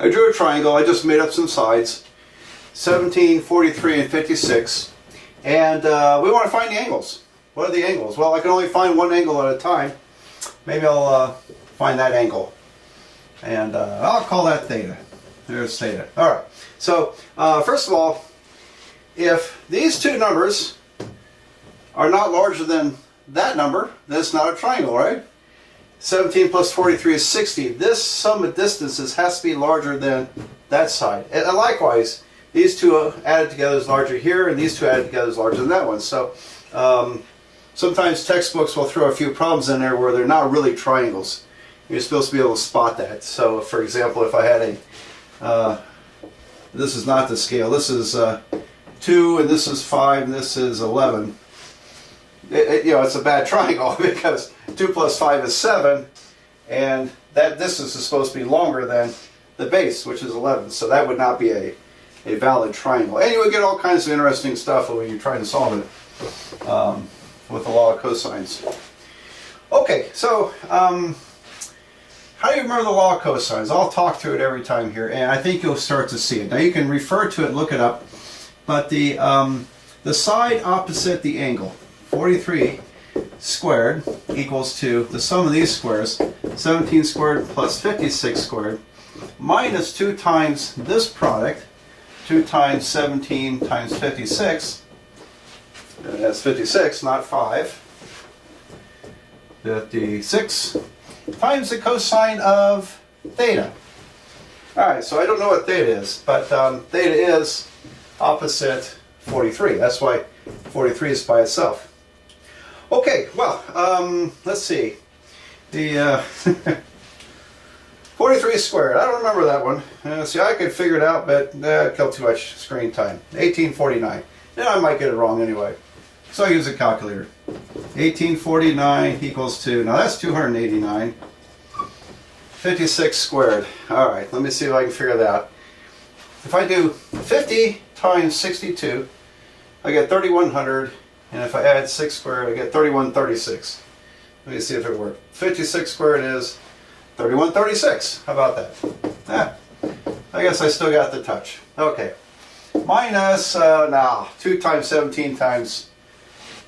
I drew a triangle. I just made up some sides, 17, 43, and 56. And we want to find the angles. What are the angles? Well, I can only find one angle at a time. Maybe I'll find that angle. And I'll call that theta. There's theta. Alright, so first of all, if these two numbers are not larger than that number, then it's not a triangle, right? 17 plus 43 is 60. This sum of distances has to be larger than that side. And likewise, these two added together is larger here, and these two added together is larger than that one. So sometimes textbooks will throw a few problems in there where they're not really triangles. You're supposed to be able to spot that. So for example, if I had a, this is not the scale, this is 2 and this is 5 and this is 11. You know, it's a bad triangle because 2 plus 5 is 7, and that distance is supposed to be longer than the base, which is 11. So that would not be a valid triangle. And you would get all kinds of interesting stuff when you're trying to solve it with the law of cosines. Okay, so how do you remember the law of cosines? I'll talk through it every time here, and I think you'll start to see it. Now you can refer to it, look it up, but the side opposite the angle, 43 squared, equals to the sum of these squares, 17 squared plus 56 squared, minus 2 times this product, 2 times 17 times 56, and that's 56, not 5, 56, times the cosine of theta. Alright, so I don't know what theta is, but theta is opposite 43. That's why 43 is by itself. Okay, well, let's see. The 43 squared, I don't remember that one. See, I could figure it out, but it killed too much screen time. 1849. And I might get it wrong anyway. So I use a calculator. 1849 equals to, now that's 289. 56 squared. Alright, let me see if I can figure that out. If I do 50 times 62, I get 3100. And if I add 6 squared, I get 3136. Let me see if it works. 56 squared is 3136. How about that? I guess I still got the touch. Okay. Minus, now, 2 times 17 times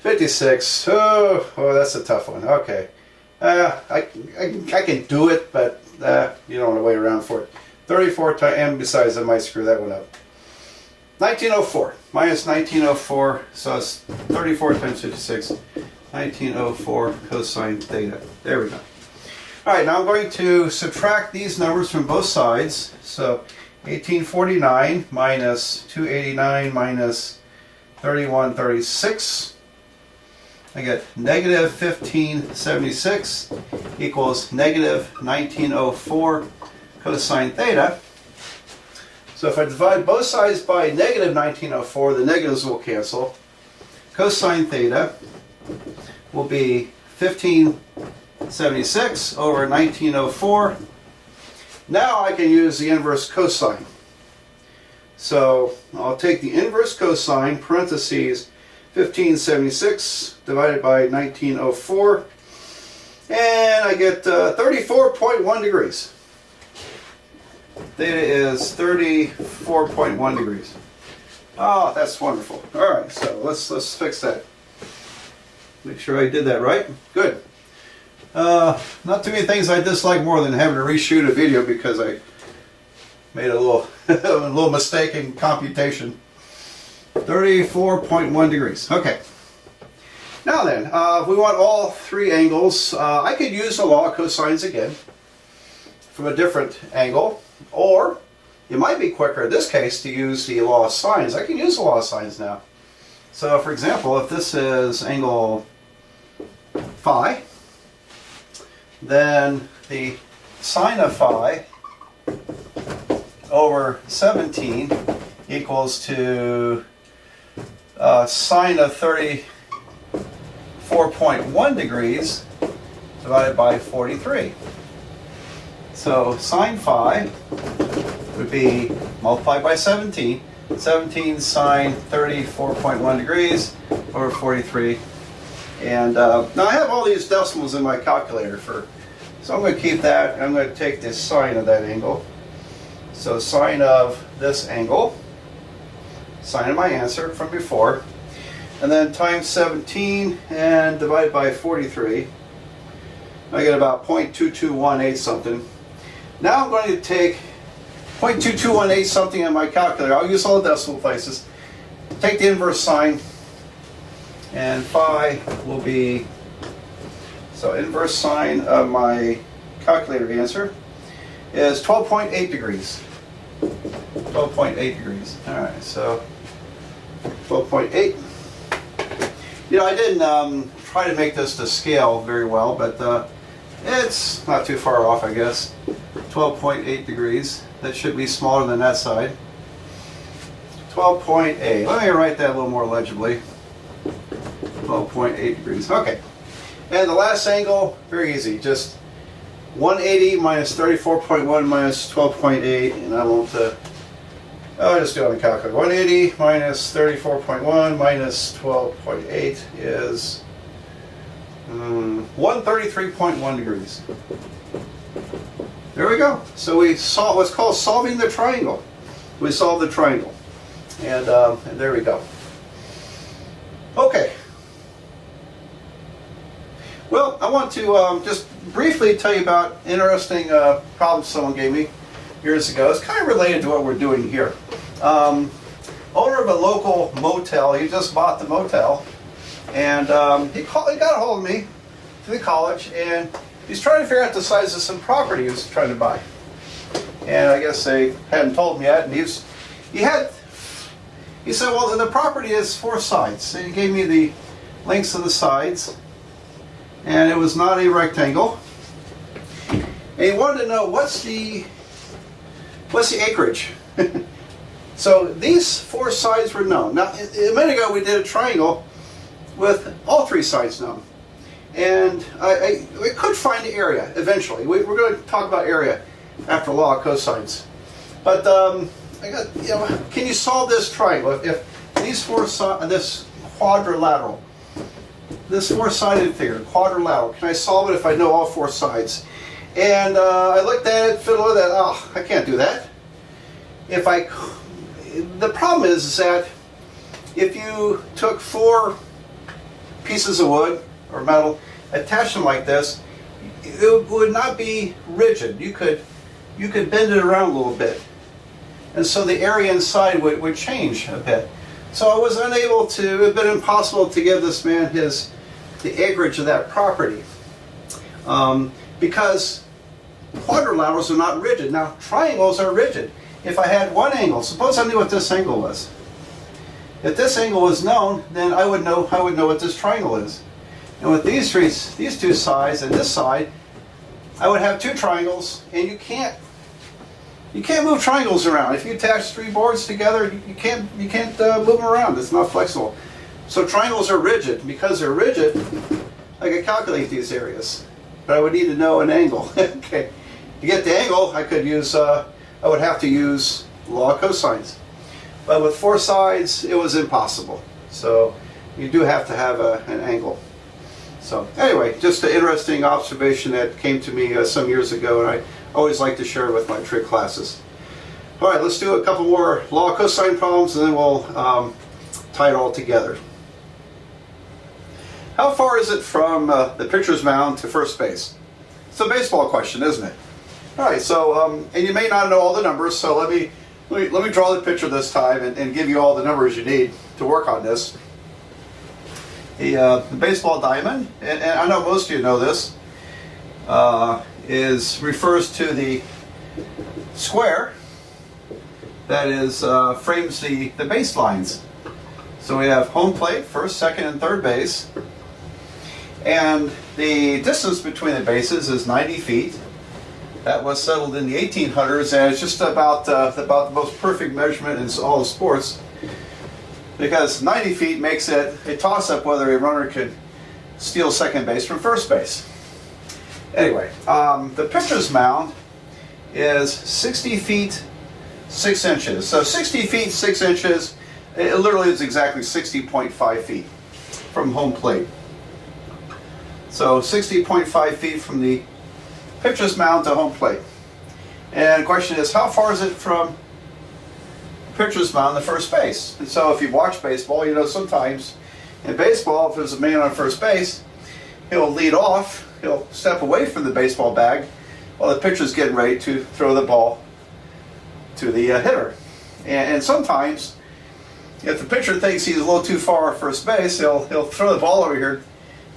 56. Oh, that's a tough one. Okay. I can do it, but you don't want to wait around for it. 34 times, and besides, I might screw that one up. 1904. Minus 1904, so it's 34 times 56. 1904 cosine theta. There we go. Alright, now I'm going to subtract these numbers from both sides. So 1849 minus 289 minus 3136. I get negative 1576 equals negative 1904 cosine theta. So if I divide both sides by negative 1904, the negatives will cancel. Cosine theta will be 1576 over 1904. Now I can use the inverse cosine. So I'll take the inverse cosine, parentheses, 1576 divided by 1904, and I get 34.1 degrees. Theta is 34.1 degrees. Oh, that's wonderful. Alright, so let's fix that. Make sure I did that right. Good. Not too many things I dislike more than having to reshoot a video because I made a little a little mistake in computation. 34.1 degrees. Okay. Now then, if we want all three angles, I could use the law of cosines again from a different angle, or it might be quicker in this case to use the law of sines. I can use the law of sines now. So for example, if this is angle phi, then the sine of phi over 17 equals to sine of 34.1 degrees divided by 43. So sine phi would be multiplied by 17. 17 sine 34.1 degrees over 43. And now I have all these decimals in my calculator, so I'm going to keep that. I'm going to take the sine of that angle. So sine of this angle, sine of my answer from before, and then times 17 and divide by 43. I get about 0.2218 something. Now I'm going to take 0.2218 something on my calculator. I'll use all the decimal places. Take the inverse sine, and phi will be, so inverse sine of my calculator answer is 12.8 degrees. 12.8 degrees. All right, so 12.8. You know, I didn't try to make this to scale very well, but it's not too far off, I guess. 12.8 degrees. That should be smaller than that side. 12.8. Let me write that a little more legibly. 12.8 degrees. Okay. And the last angle, very easy. Just 180 minus 34.1 minus 12.8, and I won't, I'll just do it on the calculator. 180 minus 34.1 minus 12.8 is 133.1 degrees. There we go. So we saw what's called solving the triangle. We solved the triangle. And there we go. Okay. Well, I want to just briefly tell you about an interesting problem someone gave me years ago. It's kind of related to what we're doing here. Owner of a local motel, he just bought the motel, and he got a hold of me to the college, and he's trying to figure out the size of some property he was trying to buy. And I guess they hadn't told him yet, and he said, well, the property has 4 sides. So he gave me the lengths of the sides, and it was not a rectangle. And he wanted to know what's the acreage. So these 4 sides were known. Now, a minute ago we did a triangle with all 3 sides known. And we could find the area eventually. We're going to talk about area after law of cosines. But can you solve this triangle? If these 4 sides, this quadrilateral, this 4-sided figure, quadrilateral, can I solve it if I know all 4 sides? And I looked at it, fiddled with it. Oh, I can't do that. The problem is that if you took 4 pieces of wood or metal, attach them like this, it would not be rigid. You could bend it around a little bit, and so the area inside would change a bit. So I was unable to. It would have been impossible to give this man the acreage of that property because quadrilaterals are not rigid. Now triangles are rigid. If I had one angle, suppose I knew what this angle was. If this angle was known, then I would know what this triangle is. And with these 2 sides and this side, I would have 2 triangles, and you can't move triangles around. If you attach 3 boards together, you can't move them around. It's not flexible. So triangles are rigid. Because they're rigid, I could calculate these areas, but I would need to know an angle. Okay, to get the angle, I would have to use law of cosines. But with 4 sides, it was impossible. So you do have to have an angle. So anyway, just an interesting observation that came to me some years ago, and I always like to share it with my trig classes. All right, let's do a couple more law of cosine problems, and then we'll tie it all together. How far is it from the pitcher's mound to first base? It's a baseball question, isn't it? All right, so and you may not know all the numbers, so let me draw the picture this time and give you all the numbers you need to work on this. The baseball diamond, and I know most of you know this, refers to the square that frames the baselines. So we have home plate, first, second, and third base, and the distance between the bases is 90 feet. That was settled in the 1800s, and it's just about the most perfect measurement in all the sports, because 90 feet makes it a toss-up whether a runner could steal second base from first base. Anyway, the pitcher's mound is 60 feet 6 inches. So 60 feet 6 inches, it literally is exactly 60.5 feet from home plate. So 60.5 feet from the pitcher's mound to home plate. And the question is, how far is it from pitcher's mound to first base? And so if you watch baseball, you know sometimes in baseball, if there's a man on first base, he'll lead off, he'll step away from the baseball bag while the pitcher's getting ready to throw the ball to the hitter. And sometimes, if the pitcher thinks he's a little too far at first base, he'll throw the ball over here,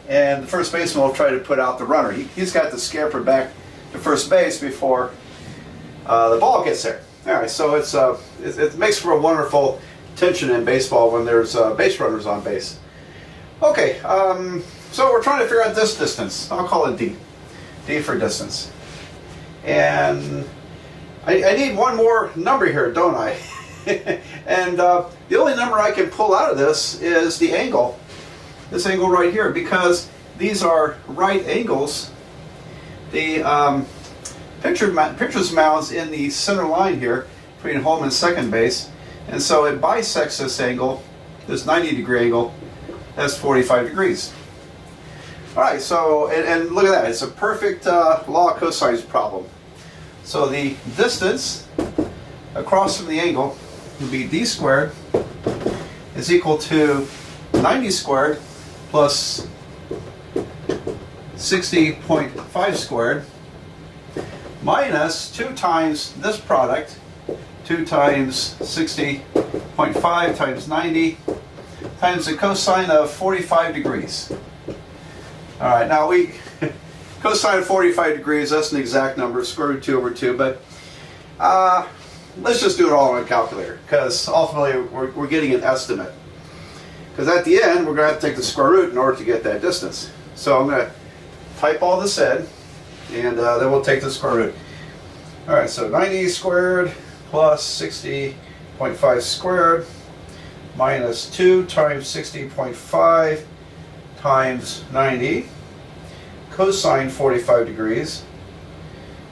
and the first baseman will try to put out the runner. He's got to scamper back to first base before the ball gets there. All right, so it makes for a wonderful tension in baseball when there's base runners on base. Okay, so we're trying to figure out this distance. I'll call it D. D for distance. And I need one more number here, don't I? And the only number I can pull out of this is the angle. This angle right here, because these are right angles. The pitcher's mound's in the center line here between home and second base, and so it bisects this angle, this 90-degree angle. That's 45 degrees. All right, so and look at that. It's a perfect law of cosines problem. So the distance across from the angle would be d squared is equal to 90 squared plus 60.5 squared minus 2 times this product, 2 times 60.5 times 90 times the cosine of 45 degrees. All right, now cosine of 45 degrees, that's an exact number, square root 2 over 2, but let's just do it all on a calculator, because ultimately we're getting an estimate. Because at the end, we're going to have to take the square root in order to get that distance. So I'm going to type all this in, and then we'll take the square root. All right, so 90 squared plus 60.5 squared minus 2 times 60.5 times 90 cosine 45 degrees.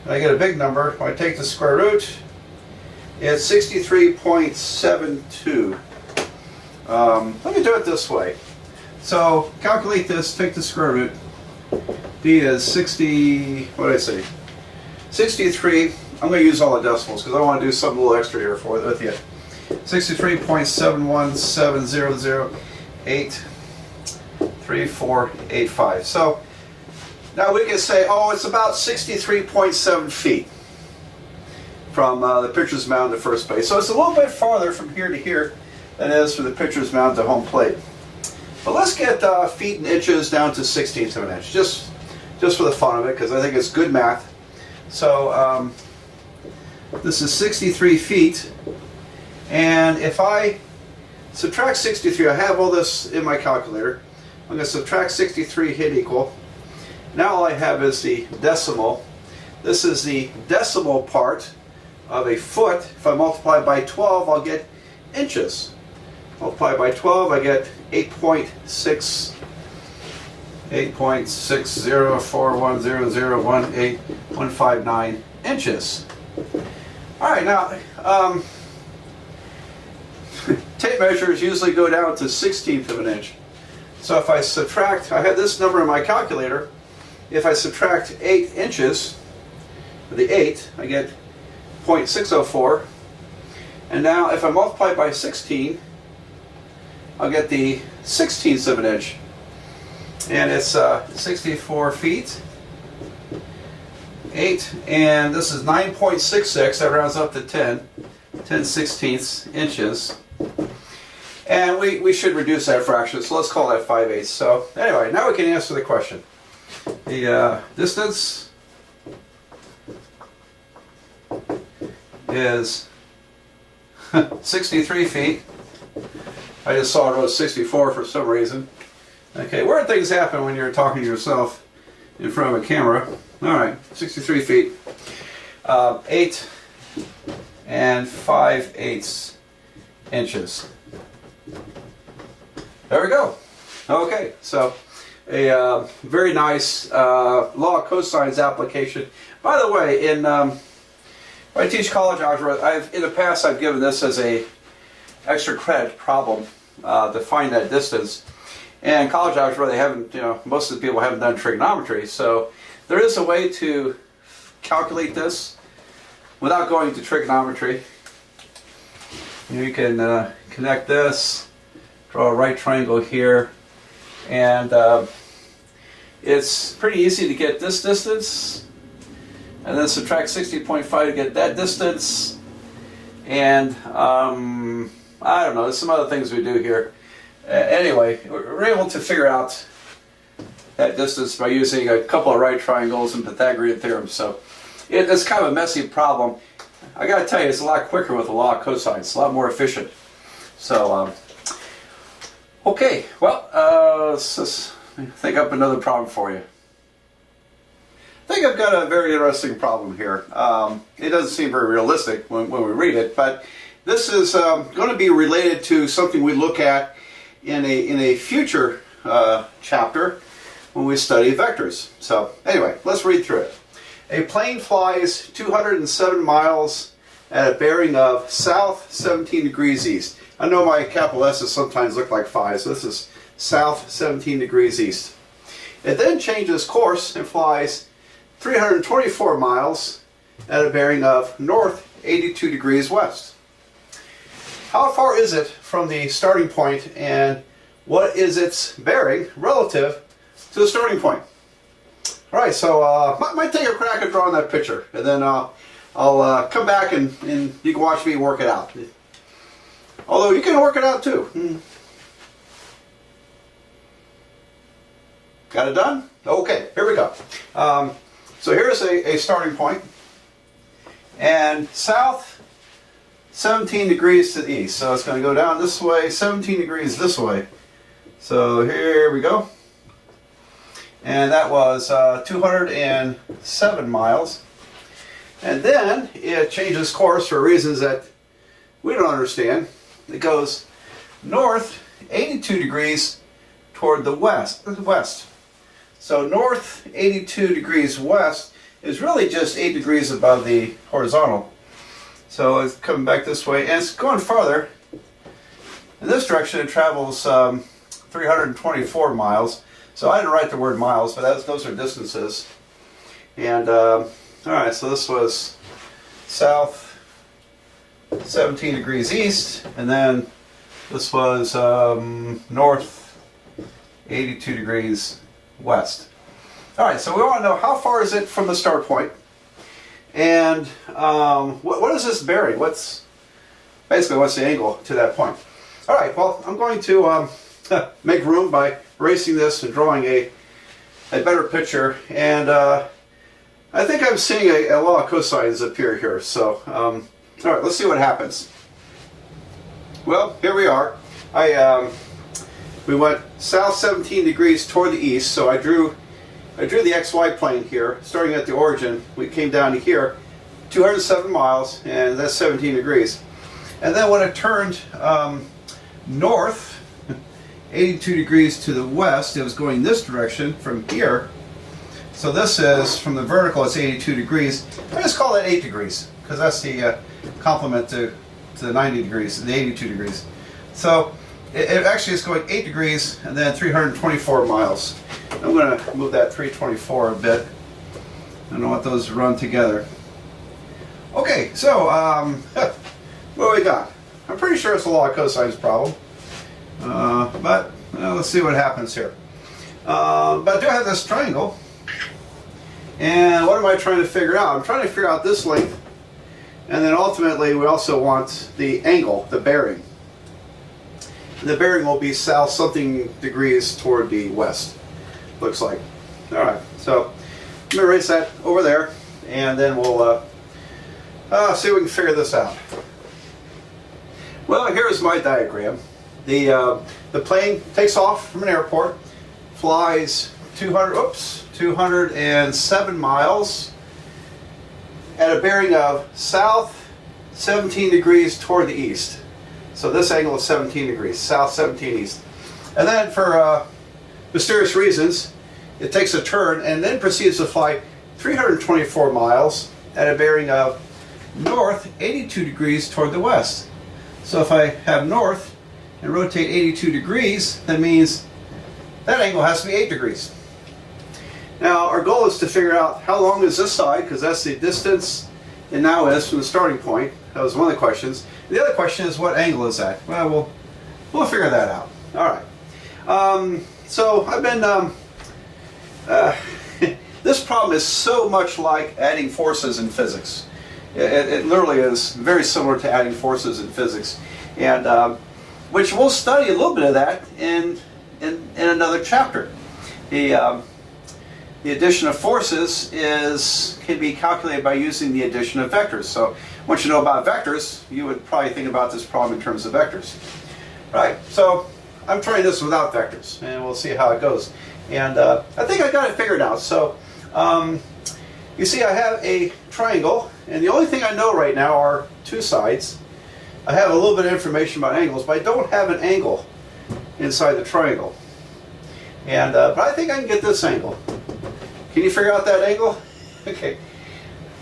And I get a big number. When I take the square root, it's 63.72. Let me do it this way. So calculate this, take the square root. D is 60, what did I say? 63, I'm going to use all the decimals because I want to do something a little extra here with you. 63.71700834885. So now we can say, oh, it's about 63.7 feet from the pitcher's mound to first base. So it's a little bit farther from here to here than it is from the pitcher's mound to home plate. But let's get feet and inches down to 1/16 of an inch, just for the fun of it, because I think it's good math. So this is 63 feet, and if I subtract 63, I have all this in my calculator. I'm going to subtract 63, hit equal. Now all I have is the decimal. This is the decimal part of a foot. If I multiply by 12, I'll get inches. Multiply by 12, I get 8.60410018.159 inches. All right, now tape measures usually go down to 1/16 of an inch. So if I subtract, I have this number in my calculator. If I subtract 8 inches, the 8, I get 0.604. And now if I multiply by 16, I'll get the 1/16 of an inch. And it's 64 feet, 8, and this is 9.66, that rounds up to 10/16 inches. And we should reduce that fraction, so let's call that 5/8. So anyway, now we can answer the question. The distance is 63 feet. I just saw it wrote 64 for some reason. Okay, weird things happen when you're talking to yourself in front of a camera. All right, 63 feet. 8 and 5/8 inches. There we go. Okay, so a very nice law of cosines application. By the way, when I teach college algebra, in the past I've given this as a extra credit problem to find that distance. And college algebra, they haven't, most of the people haven't done trigonometry, so there is a way to calculate this without going to trigonometry. You can connect this, draw a right triangle here, and it's pretty easy to get this distance, and then subtract 60.5 to get that distance, and I don't know, there's some other things we do here. Anyway, we're able to figure out that distance by using a couple of right triangles and Pythagorean theorems. So it's kind of a messy problem. I gotta tell you, it's a lot quicker with the law of cosines. It's a lot more efficient. So, okay, well, let's just think up another problem for you. I think I've got a very interesting problem here. It doesn't seem very realistic when we read it, but this is going to be related to something we look at in a future chapter when we study vectors. So anyway, let's read through it. A plane flies 207 miles at a bearing of south 17 degrees east. I know my capital S's sometimes look like 5, so this is south 17 degrees east. It then changes course and flies 324 miles at a bearing of north 82 degrees west. How far is it from the starting point, and what is its bearing relative to the starting point? All right, so might take a crack at drawing that picture, and then I'll come back and you can watch me work it out. Although you can work it out too. Got it done? Okay, here we go. So here's a starting point, and south 17 degrees to the east. So it's going to go down this way, 17 degrees this way. So here we go. And that was 207 miles. And then it changes course for reasons that we don't understand. It goes north 82 degrees toward the west. So north 82 degrees west is really just 8 degrees above the horizontal. So it's coming back this way, and it's going farther. In this direction it travels 324 miles. So I didn't write the word miles, but those are distances. And alright, so this was south 17 degrees east, and then this was north 82 degrees west. Alright, so we want to know how far is it from the start point, and what is this bearing? What's the angle to that point? Alright, well, I'm going to make room by erasing this and drawing a better picture, and I think I'm seeing a law of cosines appear here. So alright, let's see what happens. Well, here we are. We went south 17 degrees toward the east, so I drew the XY plane here, starting at the origin. We came down to here, 207 miles, and that's 17 degrees. And then when it turned north, 82 degrees to the west, it was going this direction from here. So this is, from the vertical, it's 82 degrees. I just call it 8 degrees, because that's the complement to the 90 degrees, the 82 degrees. So it actually is going 8 degrees and then 324 miles. I'm going to move that 324 a bit. I don't want those to run together. Okay, so what do we got? I'm pretty sure it's a law of cosines problem. But let's see what happens here. But I do have this triangle. And what am I trying to figure out? I'm trying to figure out this length. And then ultimately we also want the angle, the bearing. And the bearing will be south something degrees toward the west, looks like. Alright, so I'm going to erase that over there, and then we'll see if we can figure this out. Well, here's my diagram. The plane takes off from an airport, flies 207 miles at a bearing of south 17 degrees toward the east. So this angle is 17 degrees, south 17 east. And then for mysterious reasons, it takes a turn and then proceeds to fly 324 miles at a bearing of north 82 degrees toward the west. So if I have north and rotate 82 degrees, that means that angle has to be 8 degrees. Now our goal is to figure out how long is this side, because that's the distance it now is from the starting point. That was one of the questions. The other question is, what angle is that? Well, we'll figure that out. All right. So I've been... this problem is so much like adding forces in physics. It literally is very similar to adding forces in physics, and which we'll study a little bit of that in another chapter. The addition of forces can be calculated by using the addition of vectors. So once you know about vectors, you would probably think about this problem in terms of vectors. Right, so I'm trying this without vectors, and we'll see how it goes. And I think I got it figured out. So you see I have a triangle, and the only thing I know right now are two sides. I have a little bit of information about angles, but I don't have an angle inside the triangle. And but I think I can get this angle. Can you figure out that angle? Okay.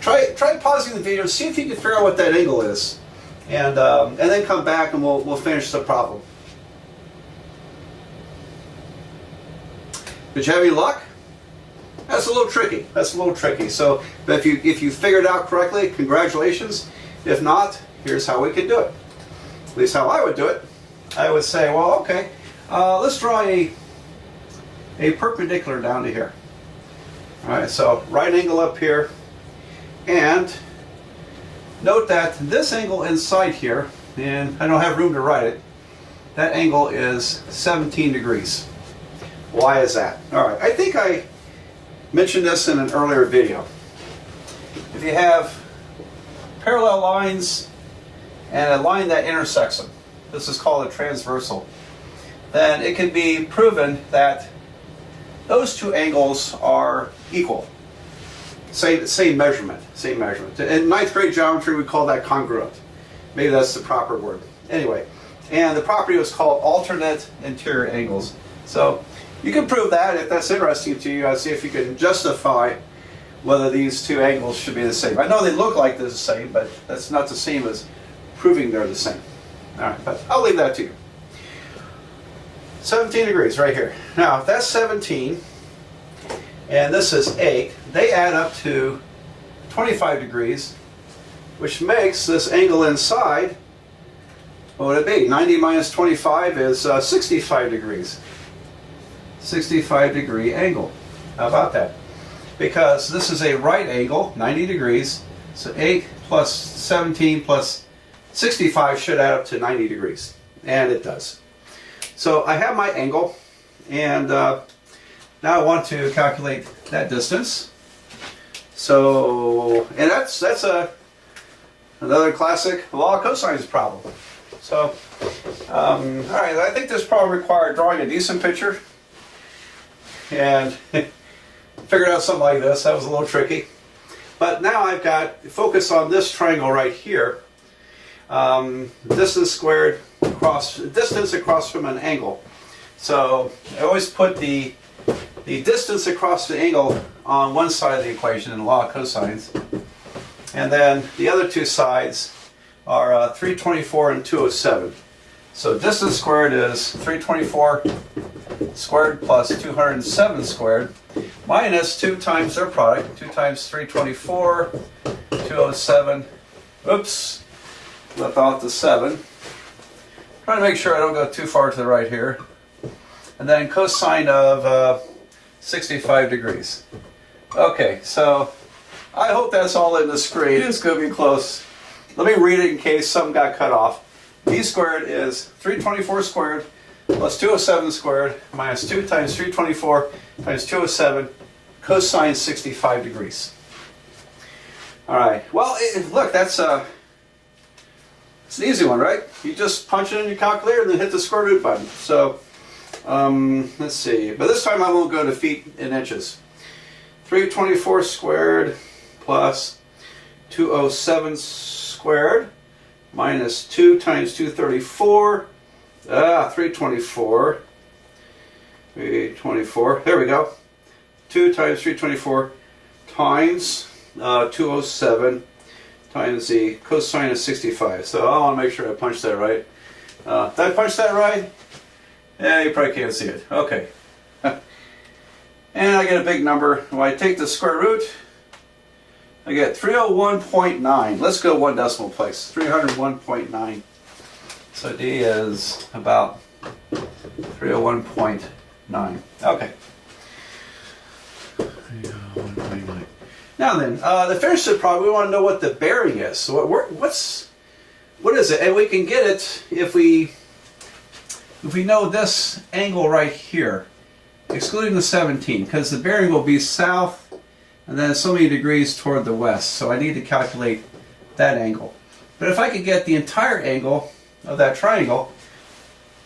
Try pausing the video, see if you can figure out what that angle is, and then come back and we'll finish the problem. Did you have any luck? That's a little tricky. That's a little tricky. So if you figured it out correctly, congratulations. If not, here's how we can do it. At least how I would do it. I would say, well, okay, let's draw a perpendicular down to here. All right, so right angle up here, and note that this angle inside here, and I don't have room to write it, that angle is 17 degrees. Why is that? All right, I think I mentioned this in an earlier video. If you have parallel lines and a line that intersects them, this is called a transversal, then it can be proven that those two angles are equal. Same measurement. In ninth grade geometry, we call that congruent. Maybe that's the proper word. Anyway, and the property was called alternate interior angles. So you can prove that if that's interesting to you. See if you can justify whether these two angles should be the same. I know they look like they're the same, but that's not the same as proving they're the same. All right, but I'll leave that to you. 17 degrees right here. Now, if that's 17 and this is 8, they add up to 25 degrees, which makes this angle inside, what would it be? 90 minus 25 is 65 degrees. 65 degree angle. How about that? Because this is a right angle, 90 degrees, so 8 plus 17 plus 65 should add up to 90 degrees. And it does. So I have my angle, and now I want to calculate that distance. So, and that's another classic law of cosines problem. So, all right, I think this probably required drawing a decent picture, and figured out something like this. That was a little tricky, but now I've got focus on this triangle right here. Distance squared distance across from an angle. So I always put the distance across the angle on one side of the equation in the law of cosines, and then the other two sides are 324 and 207. So distance squared is 324 squared plus 207 squared minus 2 times their product, 2 times 324, 207. Oops, left off the 7. Trying to make sure I don't go too far to the right here. And then cosine of 65 degrees. Okay, so I hope that's all in the screen. It's going to be close. Let me read it in case something got cut off. B squared is 324 squared plus 207 squared minus 2 times 324 times 207 cosine 65 degrees. All right, well, look, that's it's an easy one, right? You just punch it in your calculator and then hit the square root button. So, let's see. But this time I won't go to feet and inches. 324 squared plus 207 squared minus 2 times 234. 324. 324. There we go. 2 times 324 times 207. Times the cosine of 65. So I want to make sure I punch that right. Did I punch that right? Yeah, you probably can't see it. Okay. And I get a big number. When I take the square root, I get 301.9. Let's go one decimal place. 301.9. So D is about 301.9. Okay. 301.9. Now then, the finishing problem, we want to know what the bearing is. So what is it? And we can get it if we know this angle right here, excluding the 17, because the bearing will be south and then so many degrees toward the west. So I need to calculate that angle. But if I could get the entire angle of that triangle,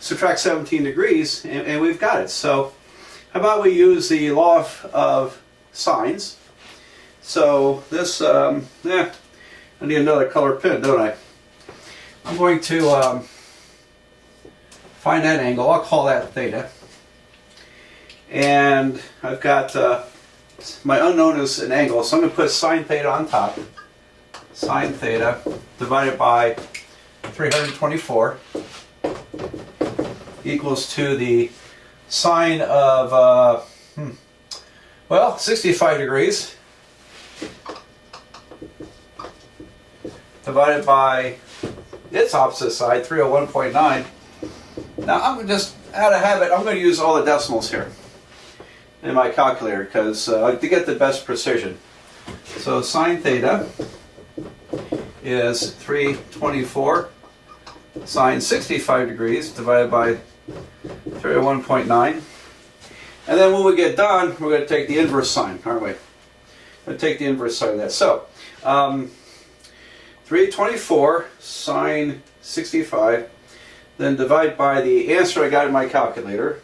subtract 17 degrees, and we've got it. So how about we use the law of sines? So this, I need another color pen, don't I? I'm going to find that angle. I'll call that theta. And I've got my unknown is an angle, so I'm going to put sine theta on top. Sine theta divided by 324 equals to the sine of, 65 degrees divided by its opposite side, 301.9. Now I'm just, out of habit, I'm going to use all the decimals here in my calculator because to get the best precision. So sine theta is 324 sine 65 degrees divided by 301.9. And then when we get done, we're going to take the inverse sine, aren't we? We're going to take the inverse sine of that. So 324 sine 65, then divide by the answer I got in my calculator.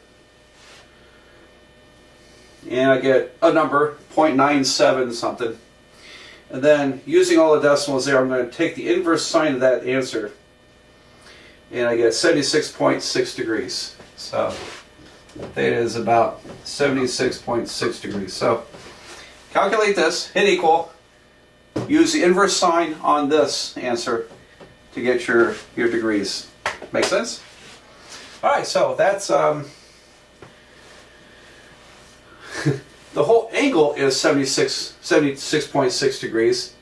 And I get a number, 0.97 something. And then using all the decimals there, I'm going to take the inverse sine of that answer. And I get 76.6 degrees. So theta is about 76.6 degrees. So calculate this, hit equal, use the inverse sine on this answer to get your degrees. Make sense? Alright, so that's the whole angle is 76.6 degrees.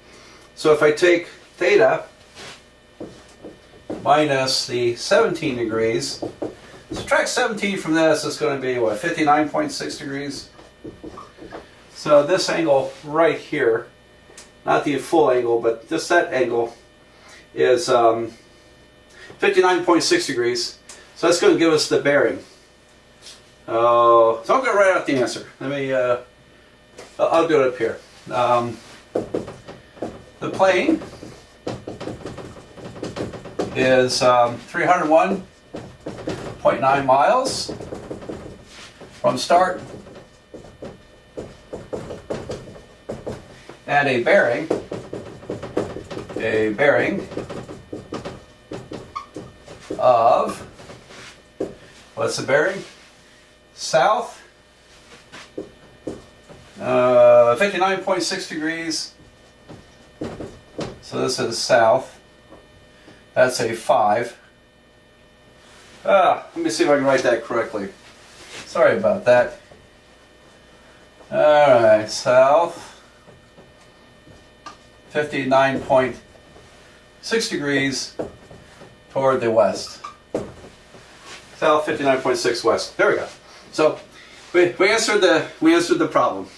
So if I take theta minus the 17 degrees, subtract 17 from this, it's going to be what, 59.6 degrees? So this angle right here, not the full angle, but just that angle is 59.6 degrees. So that's going to give us the bearing. So I'm going to write out the answer. Let me, I'll do it up here. The plane is 301.9 miles from start, and a bearing of, what's the bearing? South, 59.6 degrees. So this is south. That's a 5. Let me see if I can write that correctly. Sorry about that. Alright, south, 59.6 degrees toward the west. South, 59.6 west. There we go. So we answered the problem.